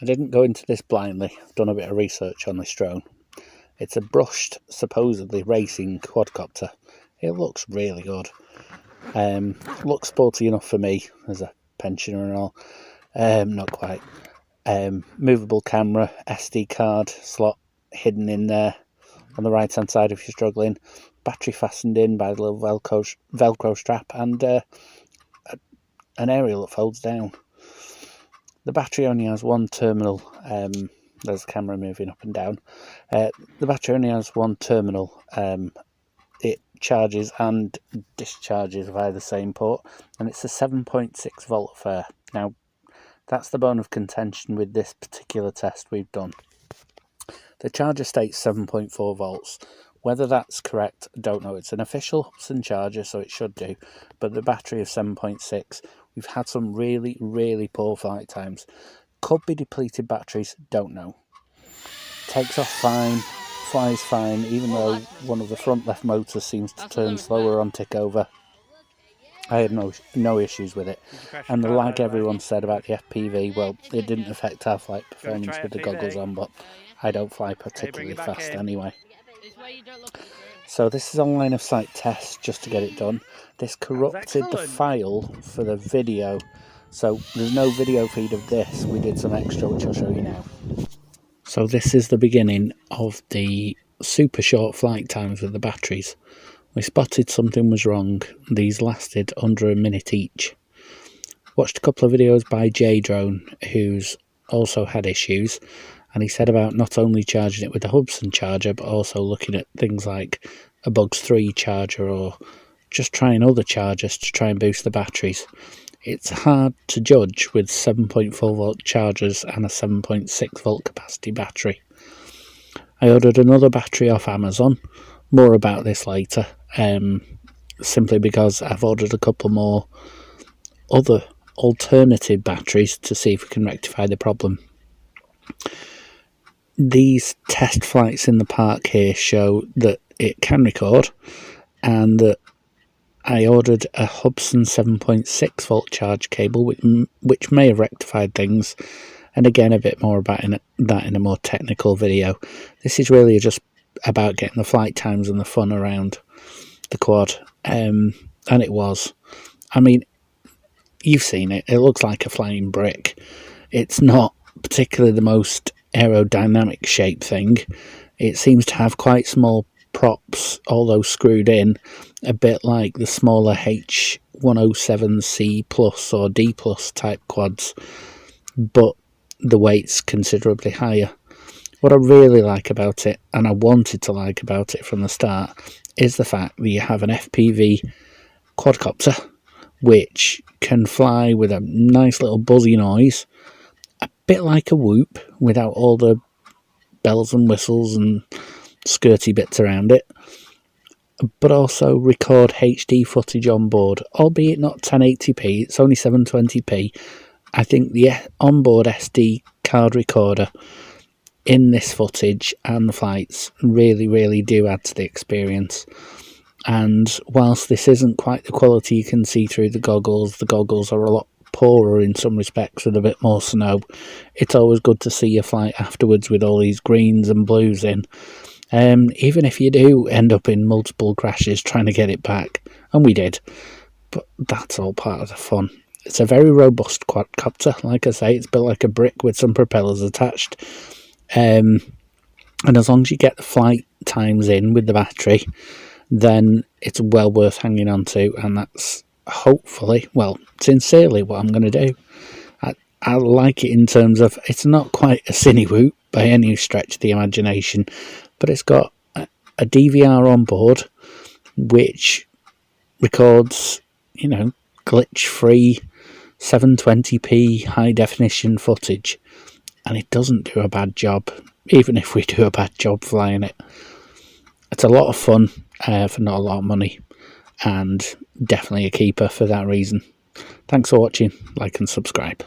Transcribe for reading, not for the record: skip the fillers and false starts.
I didn't go into this blindly. I've done a bit of research on this drone. It's a brushed, supposedly racing quadcopter. It looks really good. Looks sporty enough for me as a pensioner and all. Not quite. Movable camera, SD card slot hidden in there on the right hand side if you're struggling. Battery fastened in by the little Velcro strap, and an aerial that folds down. The battery only has one terminal. There's a camera moving up and down. The battery only has one terminal. It charges and discharges via the same port, and it's a 7.6 volt affair. Now, that's the bone of contention with this particular test we've done. The charger states 7.4 volts. Whether that's correct, I don't know. It's an official Hubsan charger, so it should do. But the battery of 7.6, we've had some really, really poor flight times. Could be depleted batteries, don't know. Takes off fine, flies fine, even though one of the front left motors seems to turn slower on tick over. I had no issues with it. And the lag everyone said about the FPV, well, it didn't affect our flight performance with the goggles on, but I don't fly particularly fast anyway. So this is a line of sight test just to get it done. This corrupted the file for the video, so there's no video feed of this. We did some extra, which I'll show you now. So this is the beginning of the super short flight times with the batteries. We spotted something was wrong. These lasted under a minute each. Watched a couple of videos by J-Drone, who's also had issues, and he said about not only charging it with the Hubsan charger, but also looking at things like a Bugs 3 charger, or just trying other chargers to try and boost the batteries. It's hard to judge with 7.4 volt chargers and a 7.6 volt capacity battery. I ordered another battery off Amazon. More about this later, simply because I've ordered a couple more other alternative batteries to see if we can rectify the problem. These test flights in the park here show that it can record, and that I ordered a Hubsan 7.6 volt charge cable, which may have rectified things, and again a bit more about that in a more technical video. This is really just about getting the flight times and the fun around the quad, and it was. I mean, you've seen it. It looks like a flying brick. It's not particularly the most aerodynamic shape thing. It seems to have quite small props, although screwed in, a bit like the smaller H107C plus or D plus type quads, but the weight's considerably higher. What I really like about it, and I wanted to like about it from the start, is the fact that you have an FPV quadcopter which can fly with a nice little buzzy noise, a bit like a Whoop without all the bells and whistles and skirty bits around it, but also record HD footage on board, albeit not 1080p, it's only 720p. I think the onboard SD card recorder in this footage and the flights really, really do add to the experience. And whilst this isn't quite the quality you can see through the goggles are a lot poorer in some respects with a bit more snow. It's always good to see your flight afterwards with all these greens and blues in. Even if you do end up in multiple crashes trying to get it back, and we did, but that's all part of the fun. It's a very robust quadcopter. Like I say, it's built like a brick with some propellers attached. And as long as you get the flight times in with the battery, then it's well worth hanging on to, and that's hopefully, well, sincerely what I'm going to do. I like it in terms of, it's not quite a cinequad by any stretch of the imagination, but it's got a DVR on board which records, glitch-free 720p high-definition footage, and it doesn't do a bad job, even if we do a bad job flying it. It's a lot of fun for not a lot of money, and definitely a keeper for that reason. Thanks for watching, like and subscribe.